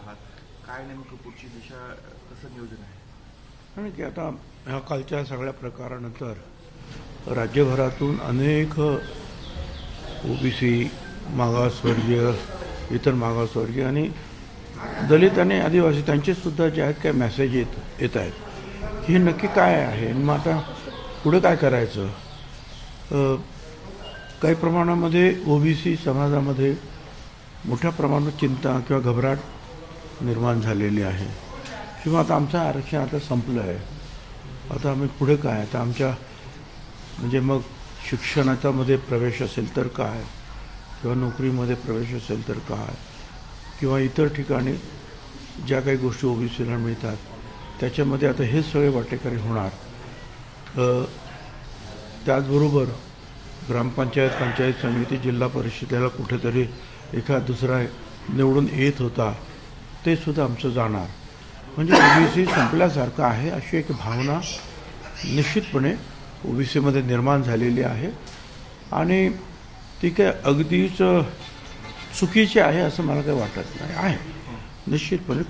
आहात, काय नेमकं पुढची दिशा, कसं नियोजन आहे? आणि की आता ह्या कालच्या सगळ्या प्रकारानंतर राज्यभरातून अनेक ओबीसी, मागासवर्गीय, इतर मागासवर्गीय आणि दलित आणि आदिवासी त्यांचेसुद्धा जे आहेत काय मेसेज येत आहेत की हे नक्की काय आहे आणि मग आता पुढे काय करायचं. काही प्रमाणामध्ये ओबीसी समाजामध्ये मोठ्या प्रमाणात चिंता किंवा घबराट निर्माण झालेली आहे किंवा आता आमचं आरक्षण आता संपलं आहे, आता आम्ही पुढे काय, आता आमच्या म्हणजे मग शिक्षणाचा मध्ये प्रवेश असेल तर काय, किंवा नोकरीमध्ये प्रवेश असेल तर काय, किंवा इतर ठिकाणी ज्या काही गोष्टी ओबीसीला मिळतात त्याच्यामध्ये आता हे सगळे वाटेकरी होणार. त्याचबरोबर ग्रामपंचायत, पंचायत समिती, जिल्हा परिषदेला कुठेतरी एखाद दुसरा निवडून येत होता ते सुद्धा आमचं जाणार. म्हणजे ओबीसी संपल्यासारखं आहे अशी एक भावना निश्चितपणे ओबीसीमध्ये निर्माण झालेली आहे आणि ती काय अगदीच चुकीची आहे असं मला काही वाटत नाही. आहे निश्चितपणे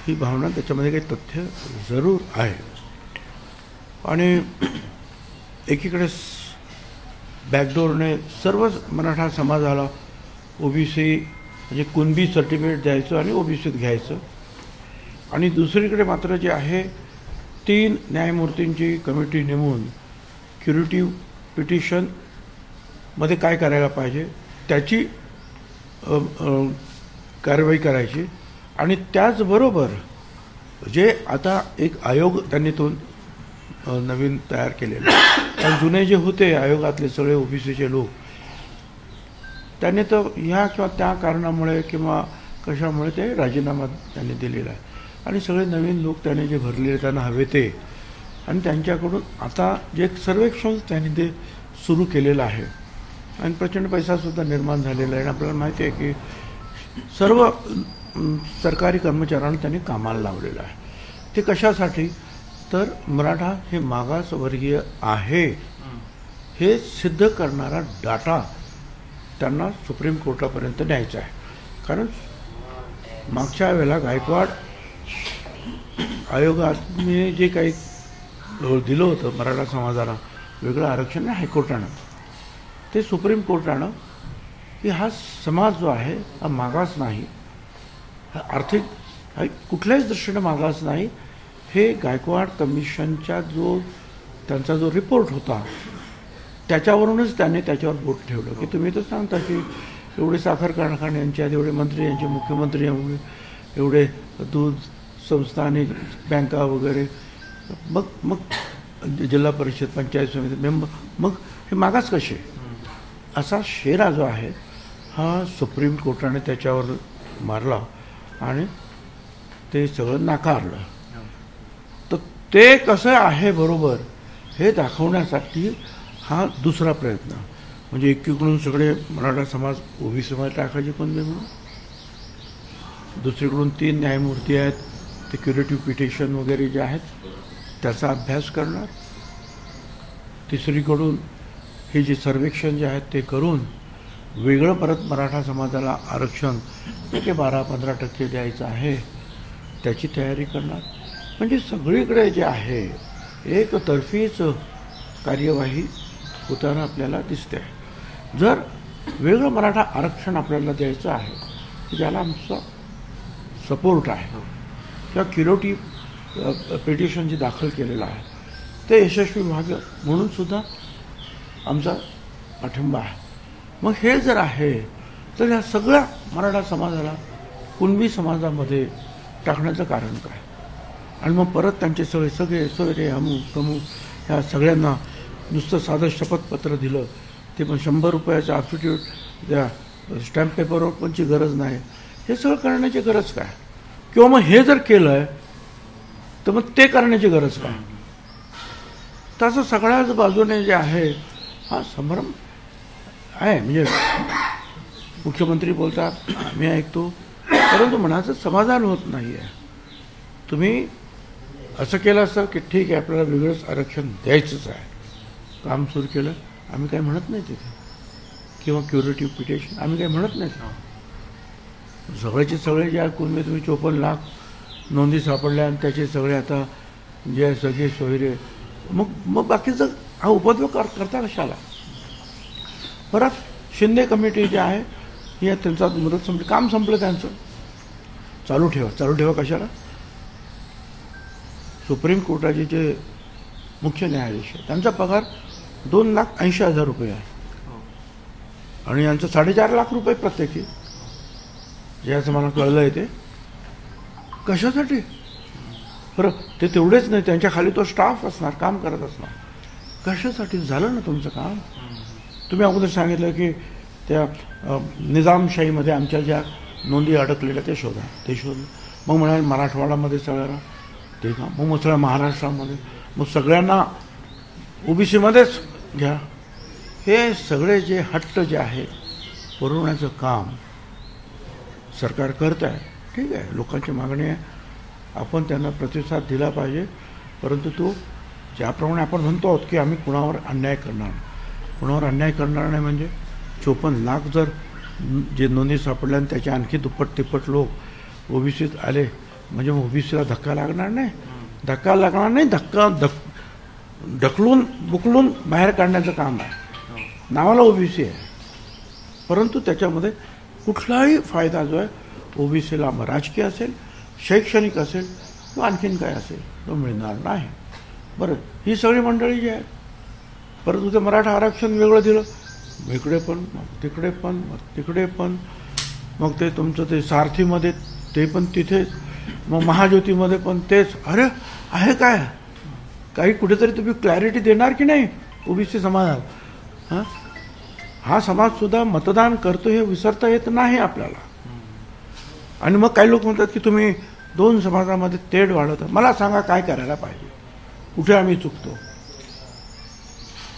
ही भावना, त्याच्यामध्ये काही तथ्य जरूर आहे. आणि एकीकडे बॅकडोरने सर्वच मराठा समाजाला ओबीसी म्हणजे कुणबी सर्टिफिकेट द्यायचं आणि ओबीसीत घ्यायचं, आणि दुसरीकडे मात्र जे आहे 3 न्यायमूर्तींची कमिटी नेमून क्युरेटिव्ह पिटिशनमध्ये काय करायला पाहिजे त्याची कारवाई करायची. आणि त्याचबरोबर जे आता एक आयोग त्यांनी तो नवीन तयार केलेला, कारण जुने जे होते आयोगातले सगळे ओबीसीचे लोक त्यांनी तर ह्या किंवा त्या कारणामुळे किंवा कशामुळे ते राजीनामा त्यांनी दिलेला आहे आणि सगळे नवीन लोक त्यांनी जे भरलेले त्यांना हवे ते, आणि त्यांच्याकडून आता जे एक सर्वेक्षण त्यांनी ते सुरू केलेलं आहे आणि प्रचंड पैसासुद्धा निर्माण झालेला आहे. आणि आपल्याला माहिती आहे की सर्व सरकारी कर्मचाऱ्यांना त्यांनी कामाला लावलेलं आहे. ते कशासाठी, तर मराठा हे मागासवर्गीय आहे हे सिद्ध करणारा डाटा त्यांना सुप्रीम कोर्टापर्यंत न्यायचा आहे. कारण मागच्या वेळेला गायकवाड आयोगाने जे काही दिलं होतं मराठा समाजाला वेगळं आरक्षण हायकोर्टानं, ते सुप्रीम कोर्टानं की हा समाज जो आहे हा मागास नाही, हा आर्थिक कुठल्याच दृष्टीनं मागास नाही, हे गायकवाड कमिशनच्या त्यांचा जो रिपोर्ट होता त्याच्यावरूनच त्याने त्याच्यावर बोट ठेवलं की तुम्ही तर सांगता की एवढे साखर कारखान्यांचे आहेत, एवढे मंत्री यांचे, मुख्यमंत्री एवढे दूध संस्था आणि बँका वगैरे, मग जिल्हा परिषद, पंचायत समिती मेंबर, मग हे मागास कसे, असा शेरा जो आहे हा सुप्रीम कोर्टाने त्याच्यावर मारला आणि ते सगळं नाकारलं. तर ते कसं आहे बरोबर हे दाखवण्यासाठी हा दुसरा प्रयत्न, म्हणजे एकीकडून सगळे मराठा समाज ओबीसीमध्ये टाकायचे पण म्हणून, दुसरीकडून 3 न्यायमूर्ती आहेत ते क्युरेटिव्ह पिटिशन वगैरे जे आहेत त्याचा अभ्यास करणार, तिसरीकडून हे जे सर्वेक्षण जे आहेत ते करून वेगळं परत मराठा समाजाला आरक्षण ते 12-15% द्यायचं आहे त्याची तयारी करणार. म्हणजे सगळीकडे जे आहे एकतर्फीच कार्यवाही होताना आपल्याला दिसते. जर वेगळं मराठा आरक्षण आपल्याला द्यायचं आहे ज्याला आमचा सपोर्ट आहे किंवा क्युरेटिव्ह पिटिशन जे दाखल केलेलं आहे ते यशस्वी व्हावं म्हणून सुद्धा आमचा पाठिंबा आहे. मग हे जर आहे तर या सगळ्या मराठा समाजाला कुणबी समाजामध्ये टाकण्याचं कारण काय, आणि मग परत त्यांचे सगळे सोयरे अमुक ह्या सगळ्यांना नुसतं साधं शपथपत्र दिलं ते पण 100 रुपयाचं ॲफिडेविट द्या, स्टॅम्प पेपरवर पणची गरज नाही, हे सगळं करण्याची गरज काय, किंवा मग हे जर केलं आहे तर मग ते करण्याची गरज काय. तसं सगळ्याच बाजूने जे आहे हा संभ्रम आहे. म्हणजे मुख्यमंत्री बोलतात मी ऐकतो, परंतु मनाचं समाधान होत नाही आहे. तुम्ही असं केलं असतं की ठीक आहे आपल्याला वेगळंच आरक्षण द्यायचंच आहे, काम सुरू केलं, आम्ही काही म्हणत नाही तिथे, किंवा क्युरेटिव्ह पिटिशन आम्ही काही म्हणत नाही. सगळेचे सगळे जे कुणबी तुम्ही 54 लाख नोंदी सापडल्या आणि त्याचे सगळे आता जे आहे सगळे सोयरे, मग बाकीचं हा उपद्रव करता कशाला? परत शिंदे कमिटी जी आहे ही त्यांचा मुदत संपली, काम संपलं त्यांचं, चालू ठेवा कशाला? सुप्रीम कोर्टाचे जे मुख्य न्यायाधीश आहे त्यांचा पगार 2,80,000 रुपये आहे आणि यांचं 4.5 लाख रुपये प्रत्येकी, जे असं मला कळलंय ते कशासाठी? बरं ते तेवढेच नाही, त्यांच्या खाली तो स्टाफ असणार, काम करत असणार, कशासाठी? झालं ना तुमचं काम. तुम्ही अगोदर सांगितलं की त्या निजामशाहीमध्ये आमच्या ज्या नोंदी अडकलेल्या ते शोधलं. मग म्हणाले मराठवाड्यामध्ये सगळ्यांना ते का, मग सगळ्या महाराष्ट्रामध्ये, मग सगळ्यांना ओबीसीमध्येच घ्या. हे सगळे जे हट्ट जे आहे पुरवण्याचं काम सरकार करत आहे. ठीक आहे, लोकांची मागणी आहे, आपण त्यांना प्रतिसाद दिला पाहिजे. परंतु तो ज्याप्रमाणे आपण म्हणतो आहोत की आम्ही कुणावर अन्याय करणार नाही म्हणजे 54 लाख जर जे नोंदी सापडल्या आणि त्याच्या आणखी दुप्पट तिप्पट लोक ओबीसीत आले म्हणजे ओबीसीला धक्का लागणार नाही, ढकलून बुकलून बाहेर काढण्याचं काम आहे. नावाला ओबीसी आहे, परंतु त्याच्यामध्ये कुठलाही फायदा जो आहे ओबीसीला राजकीय असेल, शैक्षणिक असेल किंवा आणखीन काय असेल तो मिळणार नाही. बरं, ही सगळी मंडळी जी आहेत, परंतु ते मराठा आरक्षण वेगळं दिलं, इकडे पण मग तिकडे पण मग ते तुमचं ते सारथीमध्ये ते पण तिथेच, मग महाज्योतीमध्ये पण तेच. अरे आहे काय, काही कुठेतरी तुम्ही क्लॅरिटी देणार की नाही ओबीसी समाजाला? हा समाज सुद्धा मतदान करतो हे विसरता येत नाही आपल्याला. आणि मग काही लोक म्हणतात की तुम्ही 2 समाजामध्ये तेढ वाढवता. मला सांगा काय करायला पाहिजे, कुठे आम्ही चुकतो?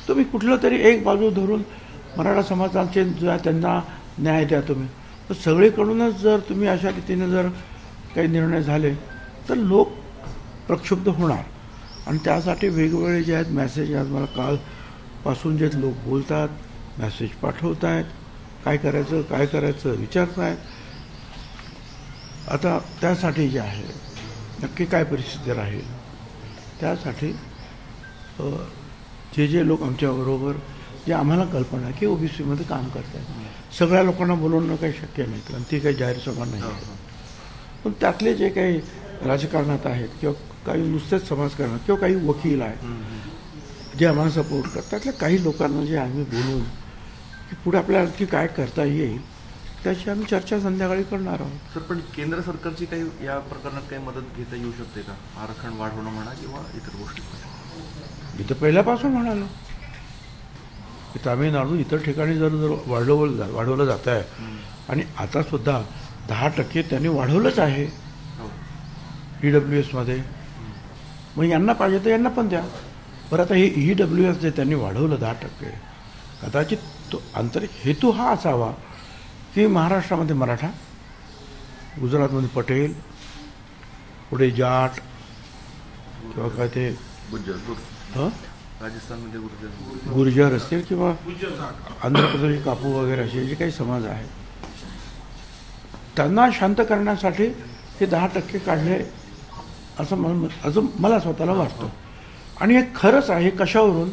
तुम्ही कुठलं तरी एक बाजू धरून मराठा समाजाचे त्यांना न्याय द्या तुम्ही. तर सगळीकडूनच जर तुम्ही अशा रीतीने जर काही निर्णय झाले तर लोक प्रक्षुब्ध होणार. आणि त्यासाठी वेगवेगळे जे आहेत मेसेज आज मला कालपासून जे लोक बोलतात, मेसेज पाठवत आहेत, काय करायचं विचारत आहेत. आता त्यासाठी जे आहे नक्की काय परिस्थिती राहील, त्यासाठी जे लोक आमच्याबरोबर जे आम्हाला कल्पना आहे की ओबीसीमध्ये काम करत आहेत, सगळ्या लोकांना बोलवणं काही शक्य नाही आणि ती काही जाहीर सभा नाही आहे. पण त्यातले जे काही राजकारणात आहेत किंवा काही नुसतेच समाजकारणात किंवा काही वकील आहेत जे आम्हाला सपोर्ट करतात, त्यातल्या काही लोकांना जे आम्ही बोलून की पुढे आपल्याला आणखी काय करता येईल त्याची आम्ही चर्चा संध्याकाळी करणार आहोत. सर, पण केंद्र सरकारची काही या प्रकरणात काही मदत घेता येऊ शकते का? आरक्षण वाढवणं म्हणा किंवा इतर गोष्टी. मी तर पहिल्यापासून म्हणालो की तामिळनाडू इतर ठिकाणी जर वाढवलं जात आहे आणि आता सुद्धा 10% त्यांनी वाढवलंच आहे EWSमध्ये. मग यांना पाहिजे तर यांना पण द्या. बरं, आता हे EWS जे त्यांनी वाढवलं 10%, कदाचित तो आंतरिक हेतू हा असावा की महाराष्ट्रामध्ये मराठा, गुजरातमध्ये पटेल, पुढे जाट किंवा काय ते राजस्थानमध्ये गुर्जर असतील किंवा आंध्र प्रदेश कापू वगैरे असे जे काही समाज आहेत त्यांना शांत करण्यासाठी हे 10% काढले असं मला स्वतःला वाटतं. आणि हे खरंच आहे. कशावरून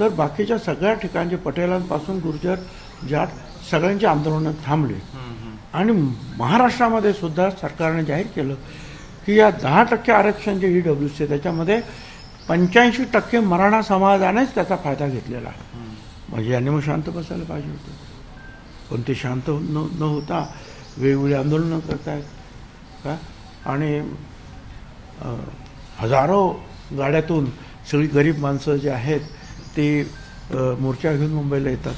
तर बाकीच्या सगळ्या ठिकाणचे पटेलांपासून गुर्जर जाट सगळ्यांची आंदोलनं थांबली आणि महाराष्ट्रामध्ये सुद्धा सरकारने जाहीर केलं की या 10% आरक्षण जे EWS त्याच्यामध्ये 85% मराठा समाजानेच त्याचा फायदा घेतलेला आहे. म्हणजे यांनी मग शांत बसायला पाहिजे होतं, पण ते शांत न होता वेगवेगळी आंदोलनं करतायत का. आणि हजारो गाड्यातून सगळी गरीब माणसं जे आहेत ते मोर्चा घेऊन मुंबईला येतात.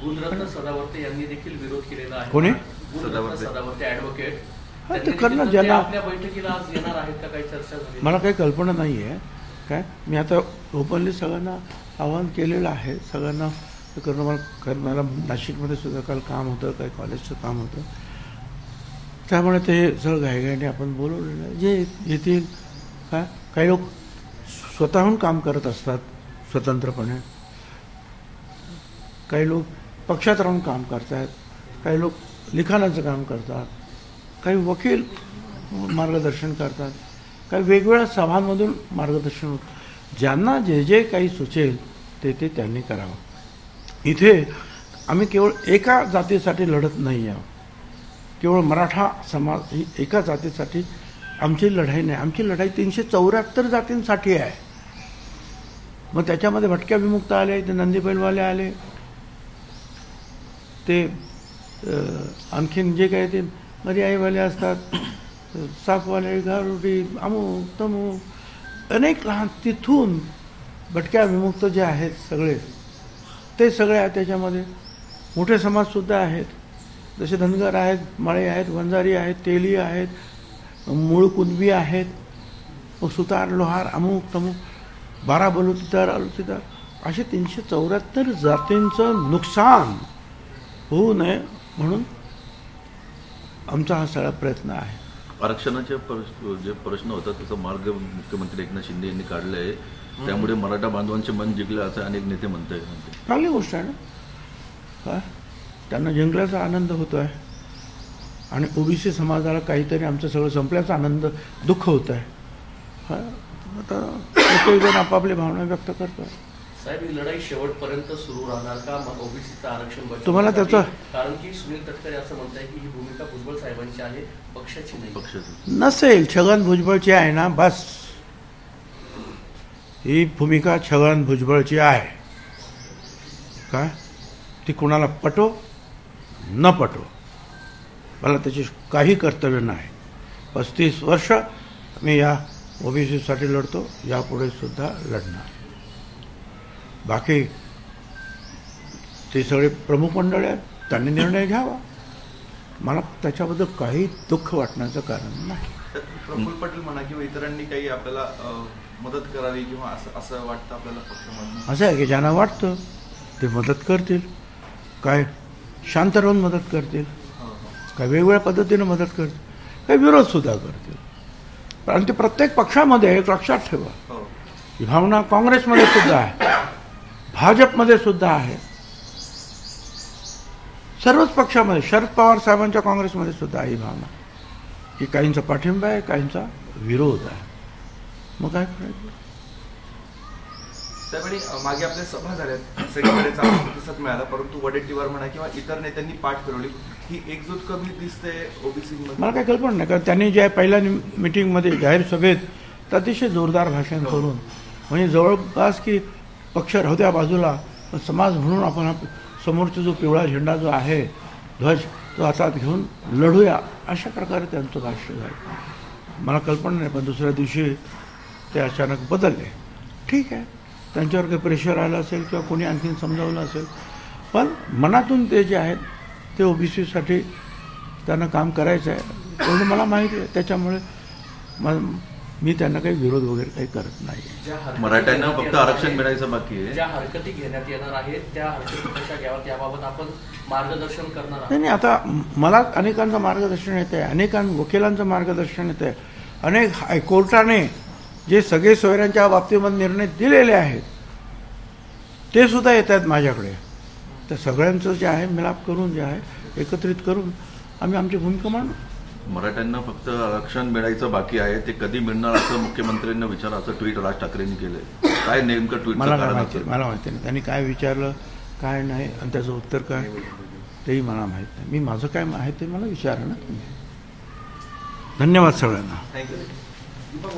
गुणरत्न सदावर्ते यांनी देखील विरोध केलेला आहे. कोणी? सदावर्ते ॲडव्होकेट. ते करणं ज्यांना आपल्या बैठकीला आज येणार आहेत का, काही चर्चा झाली? मला काही कल्पना नाही आहे काय. मी आता ओपनली सगळ्यांना आवाहन केलेलं आहे, सगळ्यांना करणं. मला नाशिकमध्ये सुद्धा काल काम होतं, काही कॉलेजचं काम होतं, त्यामुळे ते सगळं घाईघाईने आपण बोलवलेलं आहे. जे येतील काय, काही लोक स्वतःहून काम करत असतात स्वतंत्रपणे, काही लोक पक्षात राहून काम करत आहेत, काही लोक लिखाणाचं काम करतात, काही वकील मार्गदर्शन करतात, काही वेगवेगळ्या सभांमधून मार्गदर्शन होतं. ज्यांना जे जे काही सुचेल ते ते त्यांनी करावं. इथे आम्ही केवळ एका जातीसाठी लढत नाही आहोत. केवळ मराठा समाज ही एका जातीसाठी आमची लढाई नाही. आमची लढाई 374 जातींसाठी आहे. मग त्याच्यामध्ये भटक्या विमुक्त आले, ते नंदी बैलवाले आले, ते आणखीन जे काही ते मर्याईवाले असतात, सापवाले, गारुडी, अमुक तमुक, अनेक लहान तिथून भटक्या विमुक्त जे आहेत सगळे ते सगळे आहेत. त्याच्यामध्ये मोठे समाजसुद्धा आहेत, जसे धनगर आहेत, माळे आहेत, वंजारी आहेत, तेली आहेत, मूळ कुणबी आहेत, मग सुतार, लोहार, अमुक तमुक, 12 बलुतेदार, अलुतेदार, असे 374 जातींचं नुकसान होऊ नये म्हणून आमचा हा सगळा प्रयत्न आहे. आरक्षणाचे जे प्रश्न होता त्याचा मार्ग मुख्यमंत्री एकनाथ शिंदे यांनी काढला आहे. त्यामुळे मराठा बांधवांचे मन जिंकलं असं अनेक नेते म्हणताय. चांगली गोष्ट आहे ना. काय त्यांना जिंकल्याचा आनंद होतो आहे आणि ओबीसी समाजाला काहीतरी आमचं सगळं संपल्याचा आनंद दुःख होत आहे. आता प्रत्येक जण आपापली भावना व्यक्त करतो. साहेब, ही लढाई शेवटपर्यंत सुरू राहणार का ओबीसीचं आरक्षण बचावण्यासाठी? तुम्हाला त्याचं कारण की सुनील तटकरे असं म्हणताय की ही भूमिका भुजबळ साहेबांची आहे, पक्षाची नाही. पक्षाचे नसेल, छगन भुजबळची आहे ना, बस. ही भूमिका छगन भुजबळची आहे. काय ती कुणाला पटो न पटो, मला त्याची काही कर्तव्य नाही. 35 वर्ष मी या ओबीसीसाठी लढतो, यापुढे सुद्धा लढणार. बाकी ते सगळे प्रमुख मंडळ आहेत, त्यांनी निर्णय घ्यावा. मला त्याच्याबद्दल काही दुःख वाटण्याचं कारण नाही. प्रफुल्ल पटेल म्हणा किंवा इतरांनी काही आपल्याला मदत करावी किंवा असं वाटतं आपल्याला पक्षामधून? असं आहे की ज्यांना वाटतं ते मदत करतील, काय शांत राहून मदत करतील, काय वेगवेगळ्या पद्धतीनं मदत करतील, काही विरोधसुद्धा करतील. आणि ते प्रत्येक पक्षामध्ये एक लक्षात ठेवा, ही भावना काँग्रेसमध्ये सुद्धा आहे, भाजपमध्ये सुद्धा आहे, सर्वच पक्षामध्ये, शरद पवार साहेबांच्या काँग्रेसमध्ये सुद्धा ही भावना की काहींचा पाठिंबा आहे, काहींचा विरोध आहे. मग काय करायचं? त्यावेळी मागे आपल्या सभा झाल्यात, सगळीकडे चांगला प्रतिसाद मिळाला, परंतु वडेट्टीवार म्हणा किंवा इतर नेत्यांनी पाठ फिरवली. ही एकजूट कमी दिसते ओबीसी मध्ये. मला काही कल्पना नाही, कारण त्यांनी ज्या पहिल्या मिटिंगमध्ये जाहीर सभेत अतिशय जोरदार भाषण करून, म्हणजे जवळपास की पक्ष राहू द्या बाजूला, समाज म्हणून आपण समोरचा जो पिवळा झेंडा जो आहे, ध्वज, तो हातात घेऊन लढूया, अशा प्रकारे त्यांचं भाष्य झालं. मला कल्पना नाही, पण दुसऱ्या दिवशी ते अचानक बदलले. ठीक आहे, त्यांच्यावर काही प्रेशर आलं असेल किंवा कोणी आणखीन समजावलं असेल, पण मनातून ते जे आहेत ते ओबीसीसाठी त्यांना काम करायचं आहे एवढं मला माहिती आहे. त्याच्यामुळे मी त्यांना काही विरोध वगैरे काही करत नाही. मराठ्यांना फक्त आरक्षण मिळायचं बाकी आहे. ज्या हरकती घेण्यात येणार आहेत त्या हरकती कशा घ्याव्यात याबाबत आपण मार्गदर्शन करणार आहोत. नाही, आता मला अनेकांचं मार्गदर्शन येतं आहे, अनेकांना वकिलांचं मार्गदर्शन येतं आहे, अनेक हायकोर्टाने जे सगळे सोयऱ्यांच्या बाबतीमध्ये निर्णय दिलेले आहेत ते सुद्धा येत आहेत माझ्याकडे. त्या सगळ्यांचं जे आहे मिलाप करून, जे आहे एकत्रित करून आम्ही आमची भूमिका मांडू. मराठ्यांना फक्त आरक्षण मिळायचं बाकी आहे, ते कधी मिळणार असं मुख्यमंत्र्यांना विचारा, असं ट्विट राज ठाकरेंनी केलंय. काय नेमकं ट्विट? मला माहिती नाही त्यांनी काय विचारलं काय नाही आणि त्याचं उत्तर काय तेही मला माहीत नाही. मी माझं काय आहे ते मला विचारा ना तुम्ही. धन्यवाद सगळ्यांना. थँक्यू.